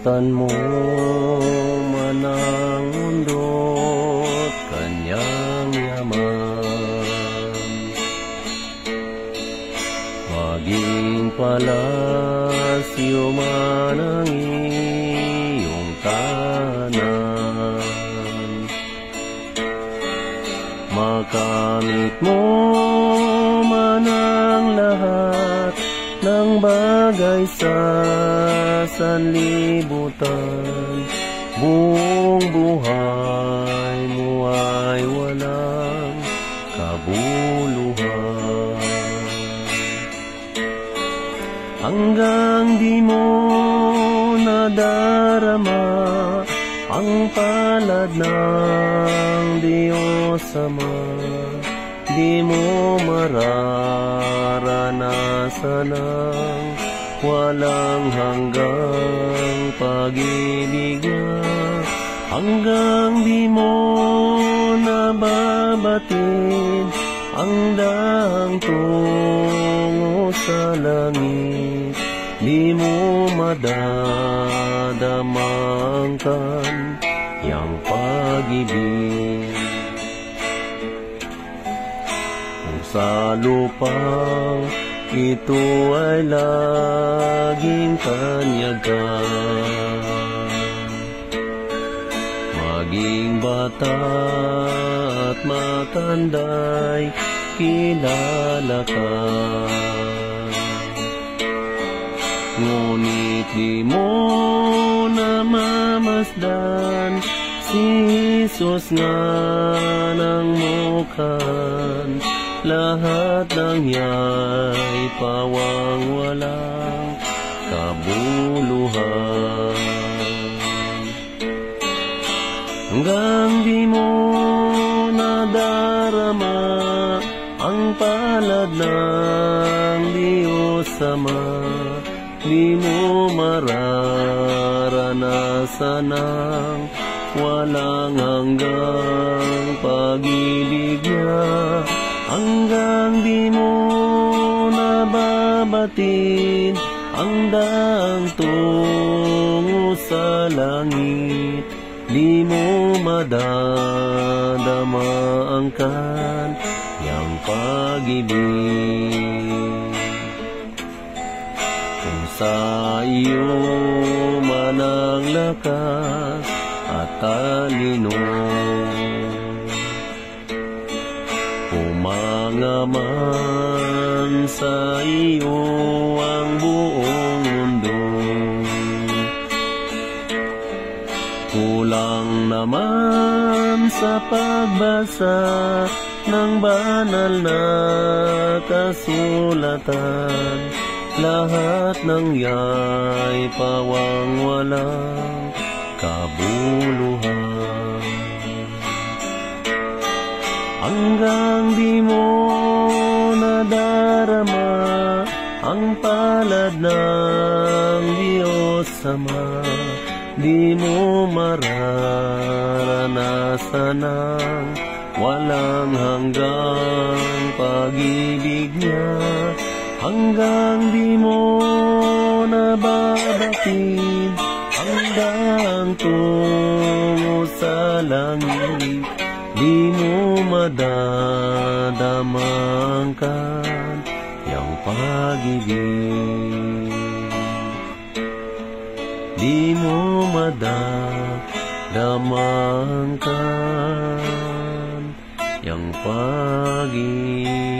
Ingatan mo man ang mundo't kanyang yaman, maging palasyo man ang iyong tahanan, makamit mo man ang lahat ng bagay sa sanlibutan, buong buhay mo ay walang kabuluhan. Hanggang di mo nadarama ang palad ng Diyos Ama, di mo mararanasan ang walang hanggang pag-ibig niya. Hanggang di mo nababatid ang dahang tungo sa langit, di mo madadama ang kanyang pag-ibig. Kung sa lupang ito ay laging kanyagan, maging bata at matanda'y kilala ka. Ngunit di mo namamasdan si Jesus nga ng mukhaan, lahat ng ya'y pawang walang kabuluhan. Hanggang di mo nadarama ang palad ng Diyos Ama, di mo mararanasan ang walang hanggang pag-ibig niya. Hanggang di mo nababatid ang daang tungo sa langit, di mo madadama ang kanyang pag-ibig. Kung sa iyo man ang lakas at talino, umangaman sa iyo ang buong mundo, kulang naman sa pagbasa ng banal na kasulatan, lahat ng ya'y pawang walang kabuluhan. Hanggang di mo nadarama ang palad ng Diyos Ama, di mo mararanasan ang walang hanggang pag-ibig niya. Hanggang di mo nababatid ang daang tungo sa langit, di mo madadama ang kanyang pag-ibig, di mo madadama ang kanyang pag-ibig.